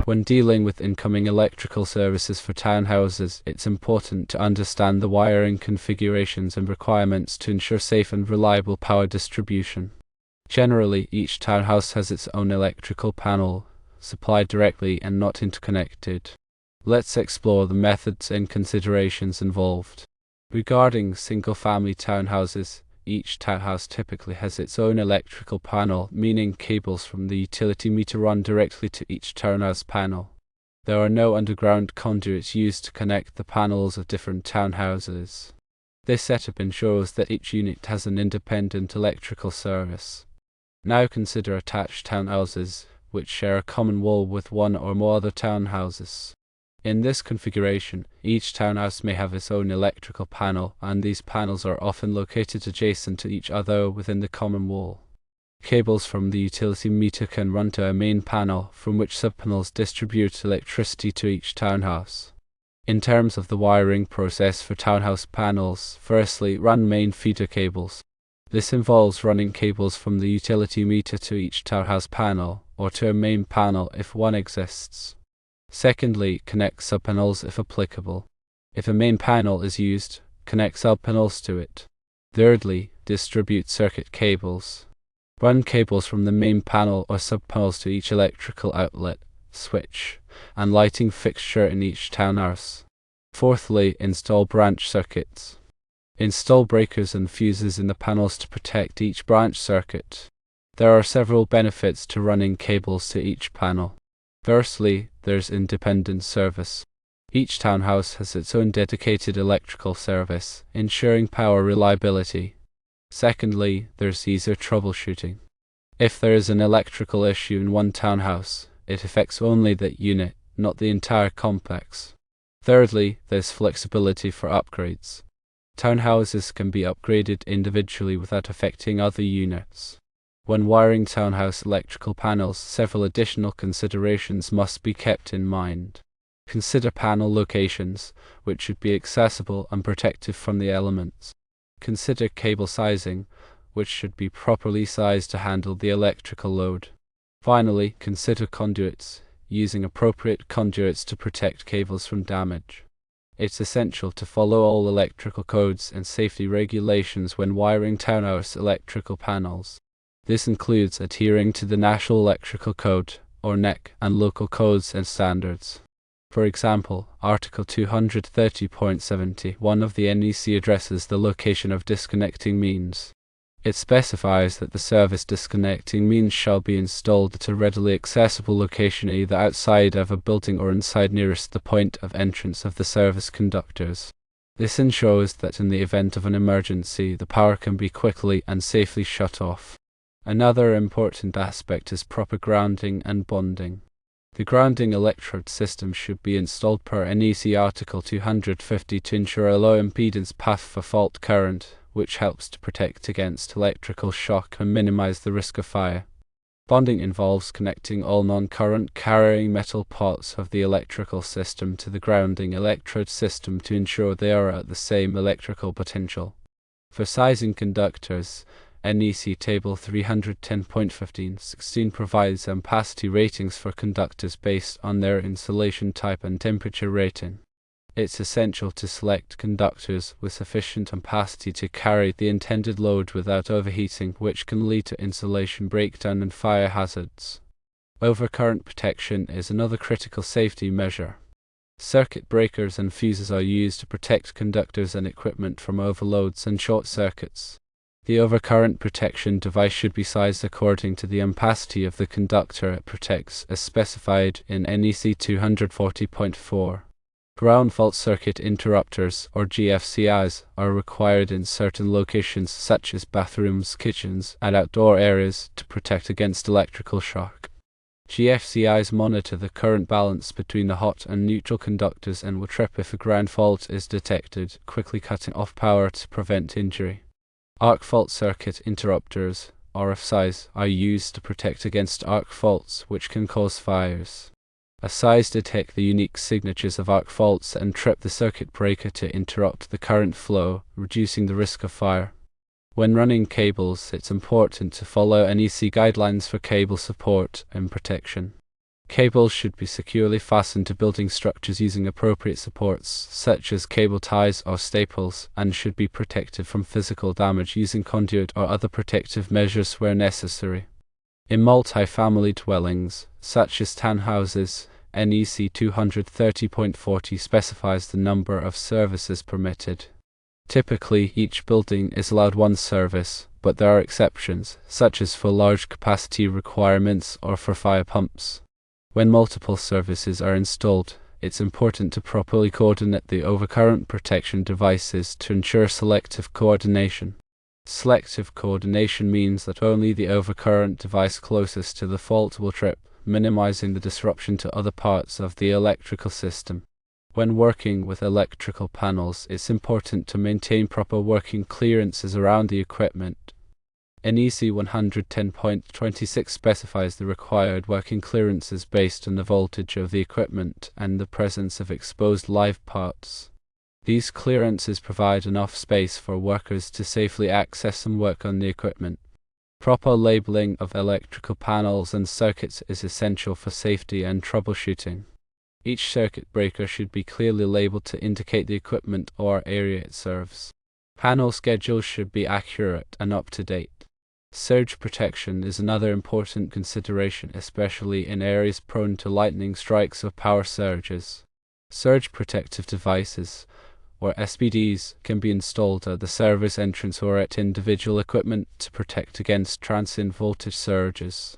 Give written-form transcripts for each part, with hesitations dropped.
When dealing with incoming electrical services for townhouses, it's important to understand the wiring configurations and requirements to ensure safe and reliable power distribution. Generally, each townhouse has its own electrical panel, supplied directly and not interconnected. Let's explore the methods and considerations involved. Regarding single-family townhouses, each townhouse typically has its own electrical panel, meaning cables from the utility meter run directly to each townhouse panel. There are no underground conduits used to connect the panels of different townhouses. This setup ensures that each unit has an independent electrical service. Now consider attached townhouses, which share a common wall with one or more other townhouses. In this configuration, each townhouse may have its own electrical panel, and these panels are often located adjacent to each other within the common wall. Cables from the utility meter can run to a main panel, from which subpanels distribute electricity to each townhouse. In terms of the wiring process for townhouse panels, firstly, run main feeder cables. This involves running cables from the utility meter to each townhouse panel, or to a main panel if one exists. Secondly, connect subpanels if applicable. If a main panel is used, connect subpanels to it. Thirdly, distribute circuit cables. Run cables from the main panel or subpanels to each electrical outlet, switch, and lighting fixture in each townhouse. Fourthly, install branch circuits. Install breakers and fuses in the panels to protect each branch circuit. There are several benefits to running cables to each panel. Firstly, there's independent service. Each townhouse has its own dedicated electrical service, ensuring power reliability. Secondly, there's easier troubleshooting. If there is an electrical issue in one townhouse, it affects only that unit, not the entire complex. Thirdly, there's flexibility for upgrades. Townhouses can be upgraded individually without affecting other units. When wiring townhouse electrical panels, several additional considerations must be kept in mind. Consider panel locations, which should be accessible and protected from the elements. Consider cable sizing, which should be properly sized to handle the electrical load. Finally, consider conduits, using appropriate conduits to protect cables from damage. It's essential to follow all electrical codes and safety regulations when wiring townhouse electrical panels. This includes adhering to the National Electrical Code, or NEC, and local codes and standards. For example, Article 230.71 of the NEC addresses the location of disconnecting means. It specifies that the service disconnecting means shall be installed at a readily accessible location either outside of a building or inside nearest the point of entrance of the service conductors. This ensures that in the event of an emergency, the power can be quickly and safely shut off. Another important aspect is proper grounding and bonding. The grounding electrode system should be installed per NEC Article 250 to ensure a low impedance path for fault current, which helps to protect against electrical shock and minimize the risk of fire. Bonding involves connecting all non-current carrying metal parts of the electrical system to the grounding electrode system to ensure they are at the same electrical potential. For sizing conductors, NEC Table 310.15/16 provides ampacity ratings for conductors based on their insulation type and temperature rating. It's essential to select conductors with sufficient ampacity to carry the intended load without overheating, which can lead to insulation breakdown and fire hazards. Overcurrent protection is another critical safety measure. Circuit breakers and fuses are used to protect conductors and equipment from overloads and short circuits. The overcurrent protection device should be sized according to the ampacity of the conductor it protects, as specified in NEC 240.4. Ground fault circuit interrupters, or GFCIs, are required in certain locations such as bathrooms, kitchens, and outdoor areas to protect against electrical shock. GFCIs monitor the current balance between the hot and neutral conductors and will trip if a ground fault is detected, quickly cutting off power to prevent injury. Arc fault circuit interrupters, RFCIs, are used to protect against arc faults, which can cause fires. ASIs detect the unique signatures of arc faults and trip the circuit breaker to interrupt the current flow, reducing the risk of fire. When running cables, it's important to follow NEC guidelines for cable support and protection. Cables should be securely fastened to building structures using appropriate supports, such as cable ties or staples, and should be protected from physical damage using conduit or other protective measures where necessary. In multi-family dwellings, such as townhouses, NEC 230.40 specifies the number of services permitted. Typically, each building is allowed one service, but there are exceptions, such as for large capacity requirements or for fire pumps. When multiple services are installed, it's important to properly coordinate the overcurrent protection devices to ensure selective coordination. Selective coordination means that only the overcurrent device closest to the fault will trip, minimizing the disruption to other parts of the electrical system. When working with electrical panels, it's important to maintain proper working clearances around the equipment. NEC 110.26 specifies the required working clearances based on the voltage of the equipment and the presence of exposed live parts. These clearances provide enough space for workers to safely access and work on the equipment. Proper labeling of electrical panels and circuits is essential for safety and troubleshooting. Each circuit breaker should be clearly labeled to indicate the equipment or area it serves. Panel schedules should be accurate and up to date. Surge protection is another important consideration, especially in areas prone to lightning strikes or power surges. Surge protective devices, or SPDs, can be installed at the service entrance or at individual equipment to protect against transient voltage surges.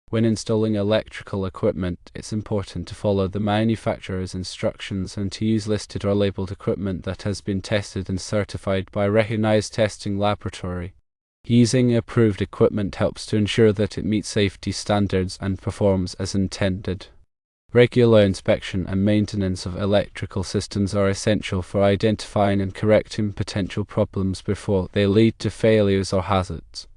When installing electrical equipment, it's important to follow the manufacturer's instructions and to use listed or labeled equipment that has been tested and certified by a recognized testing laboratory. Using approved equipment helps to ensure that it meets safety standards and performs as intended. Regular inspection and maintenance of electrical systems are essential for identifying and correcting potential problems before they lead to failures or hazards.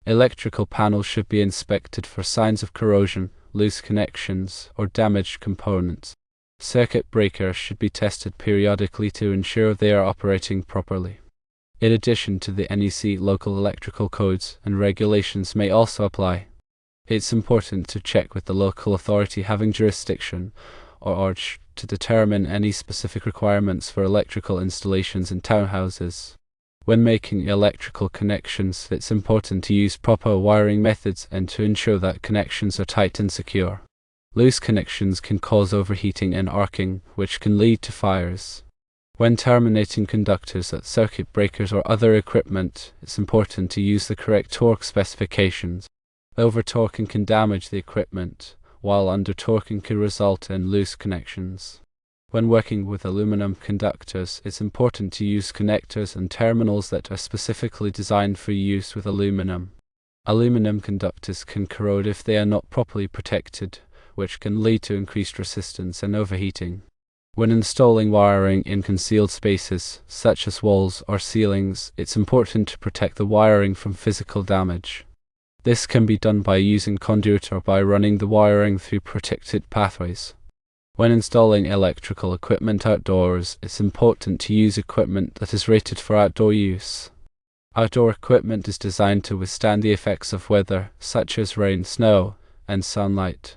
Electrical panels should be inspected for signs of corrosion, loose connections, or damaged components. Circuit breakers should be tested periodically to ensure they are operating properly. In addition to the NEC, local electrical codes and regulations may also apply. It's important to check with the local authority having jurisdiction or urge to determine any specific requirements for electrical installations in townhouses. When making electrical connections, it's important to use proper wiring methods and to ensure that connections are tight and secure. Loose connections can cause overheating and arcing, which can lead to fires. When terminating conductors at circuit breakers or other equipment, it's important to use the correct torque specifications. Over-torquing can damage the equipment, while under-torquing can result in loose connections. When working with aluminum conductors, it's important to use connectors and terminals that are specifically designed for use with aluminum. Aluminum conductors can corrode if they are not properly protected, which can lead to increased resistance and overheating. When installing wiring in concealed spaces, such as walls or ceilings, it's important to protect the wiring from physical damage. This can be done by using conduit or by running the wiring through protected pathways. When installing electrical equipment outdoors, it's important to use equipment that is rated for outdoor use. Outdoor equipment is designed to withstand the effects of weather, such as rain, snow, and sunlight.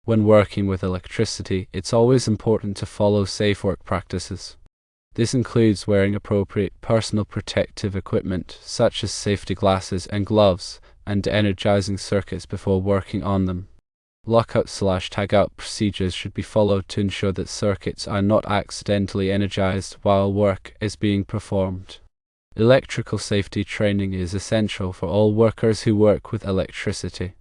When working with electricity, it's always important to follow safe work practices. This includes wearing appropriate personal protective equipment, such as safety glasses and gloves, and energizing circuits before working on them. Lockout/tagout procedures should be followed to ensure that circuits are not accidentally energized while work is being performed. Electrical safety training is essential for all workers who work with electricity.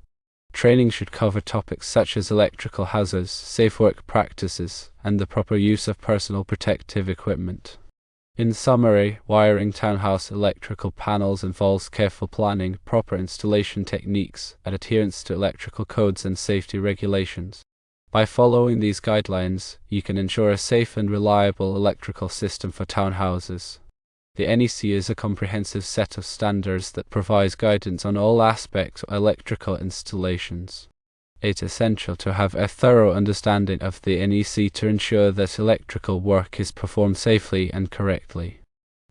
Training should cover topics such as electrical hazards, safe work practices, and the proper use of personal protective equipment. In summary, wiring townhouse electrical panels involves careful planning, proper installation techniques, and adherence to electrical codes and safety regulations. By following these guidelines, you can ensure a safe and reliable electrical system for townhouses. The NEC is a comprehensive set of standards that provides guidance on all aspects of electrical installations. It's essential to have a thorough understanding of the NEC to ensure that electrical work is performed safely and correctly.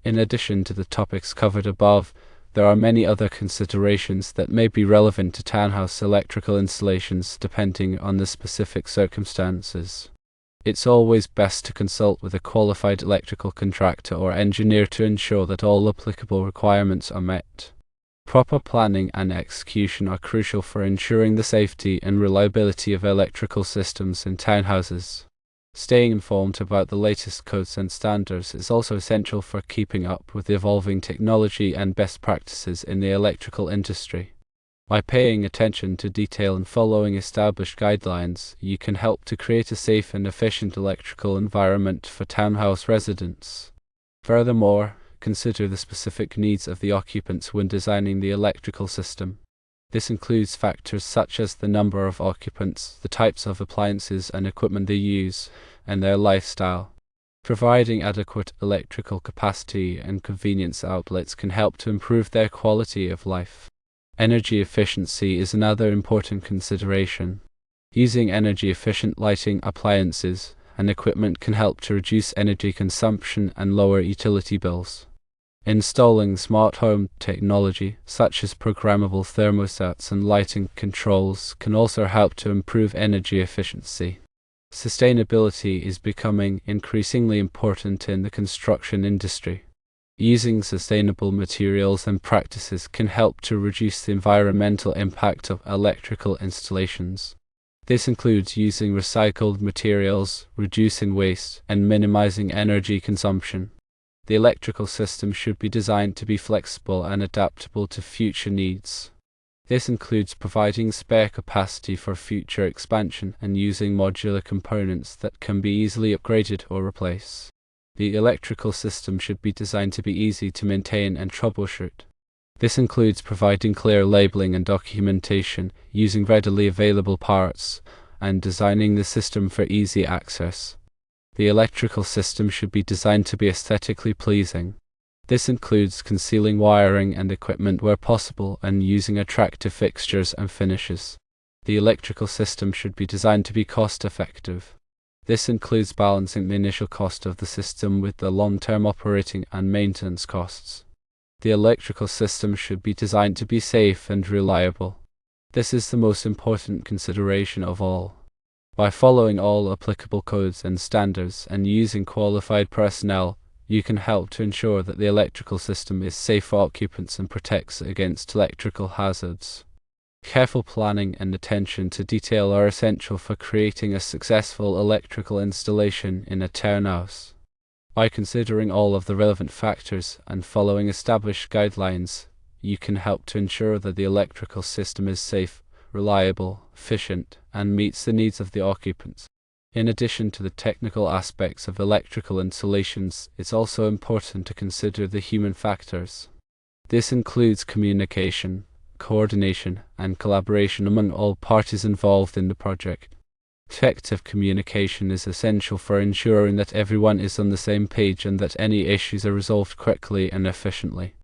In addition to the topics covered above, There are many other considerations that may be relevant to townhouse electrical installations depending on the specific circumstances. It's always best to consult with a qualified electrical contractor or engineer to ensure that all applicable requirements are met. Proper planning and execution are crucial for ensuring the safety and reliability of electrical systems in townhouses. Staying informed about the latest codes and standards is also essential for keeping up with the evolving technology and best practices in the electrical industry. By paying attention to detail and following established guidelines, you can help to create a safe and efficient electrical environment for townhouse residents. Furthermore, consider the specific needs of the occupants when designing the electrical system. This includes factors such as the number of occupants, the types of appliances and equipment they use, and their lifestyle. Providing adequate electrical capacity and convenience outlets can help to improve their quality of life. Energy efficiency is another important consideration. Using energy-efficient lighting appliances and equipment can help to reduce energy consumption and lower utility bills. Installing smart home technology, such as programmable thermostats and lighting controls, can also help to improve energy efficiency. Sustainability is becoming increasingly important in the construction industry. Using sustainable materials and practices can help to reduce the environmental impact of electrical installations. This includes using recycled materials, reducing waste, and minimizing energy consumption. The electrical system should be designed to be flexible and adaptable to future needs. This includes providing spare capacity for future expansion and using modular components that can be easily upgraded or replaced. The electrical system should be designed to be easy to maintain and troubleshoot. This includes providing clear labeling and documentation, using readily available parts, and designing the system for easy access. The electrical system should be designed to be aesthetically pleasing. This includes concealing wiring and equipment where possible and using attractive fixtures and finishes. The electrical system should be designed to be cost-effective. This includes balancing the initial cost of the system with the long-term operating and maintenance costs. The electrical system should be designed to be safe and reliable. This is the most important consideration of all. By following all applicable codes and standards and using qualified personnel, you can help to ensure that the electrical system is safe for occupants and protects against electrical hazards. Careful planning and attention to detail are essential for creating a successful electrical installation in a townhouse. By considering all of the relevant factors and following established guidelines, you can help to ensure that the electrical system is safe, reliable, efficient, and meets the needs of the occupants. In addition to the technical aspects of electrical installations, it's also important to consider the human factors. This includes communication, coordination, and collaboration among all parties involved in the project. Effective communication is essential for ensuring that everyone is on the same page and that any issues are resolved quickly and efficiently.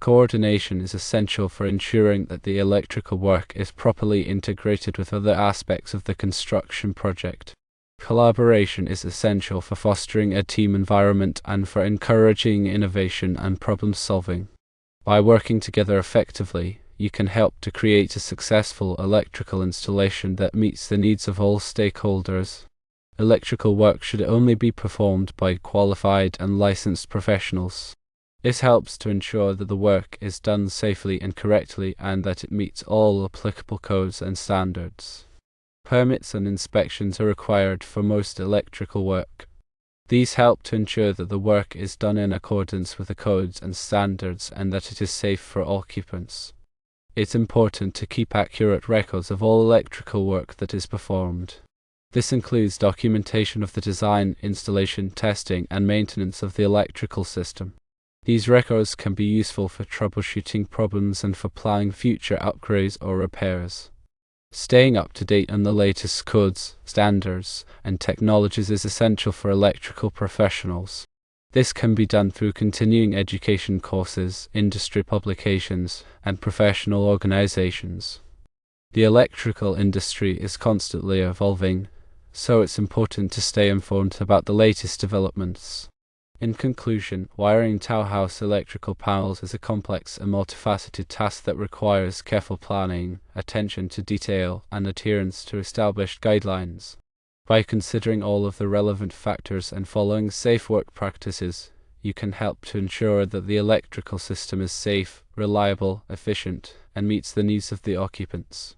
Coordination is essential for ensuring that the electrical work is properly integrated with other aspects of the construction project. Collaboration is essential for fostering a team environment and for encouraging innovation and problem solving. By working together effectively, you can help to create a successful electrical installation that meets the needs of all stakeholders. Electrical work should only be performed by qualified and licensed professionals. This helps to ensure that the work is done safely and correctly and that it meets all applicable codes and standards. Permits and inspections are required for most electrical work. These help to ensure that the work is done in accordance with the codes and standards and that it is safe for occupants. It's important to keep accurate records of all electrical work that is performed. This includes documentation of the design, installation, testing, and maintenance of the electrical system. These records can be useful for troubleshooting problems and for planning future upgrades or repairs. Staying up to date on the latest codes, standards, and technologies is essential for electrical professionals. This can be done through continuing education courses, industry publications, and professional organizations. The electrical industry is constantly evolving, so it's important to stay informed about the latest developments. In conclusion, wiring townhouse electrical panels is a complex and multifaceted task that requires careful planning, attention to detail, and adherence to established guidelines. By considering all of the relevant factors and following safe work practices, you can help to ensure that the electrical system is safe, reliable, efficient, and meets the needs of the occupants.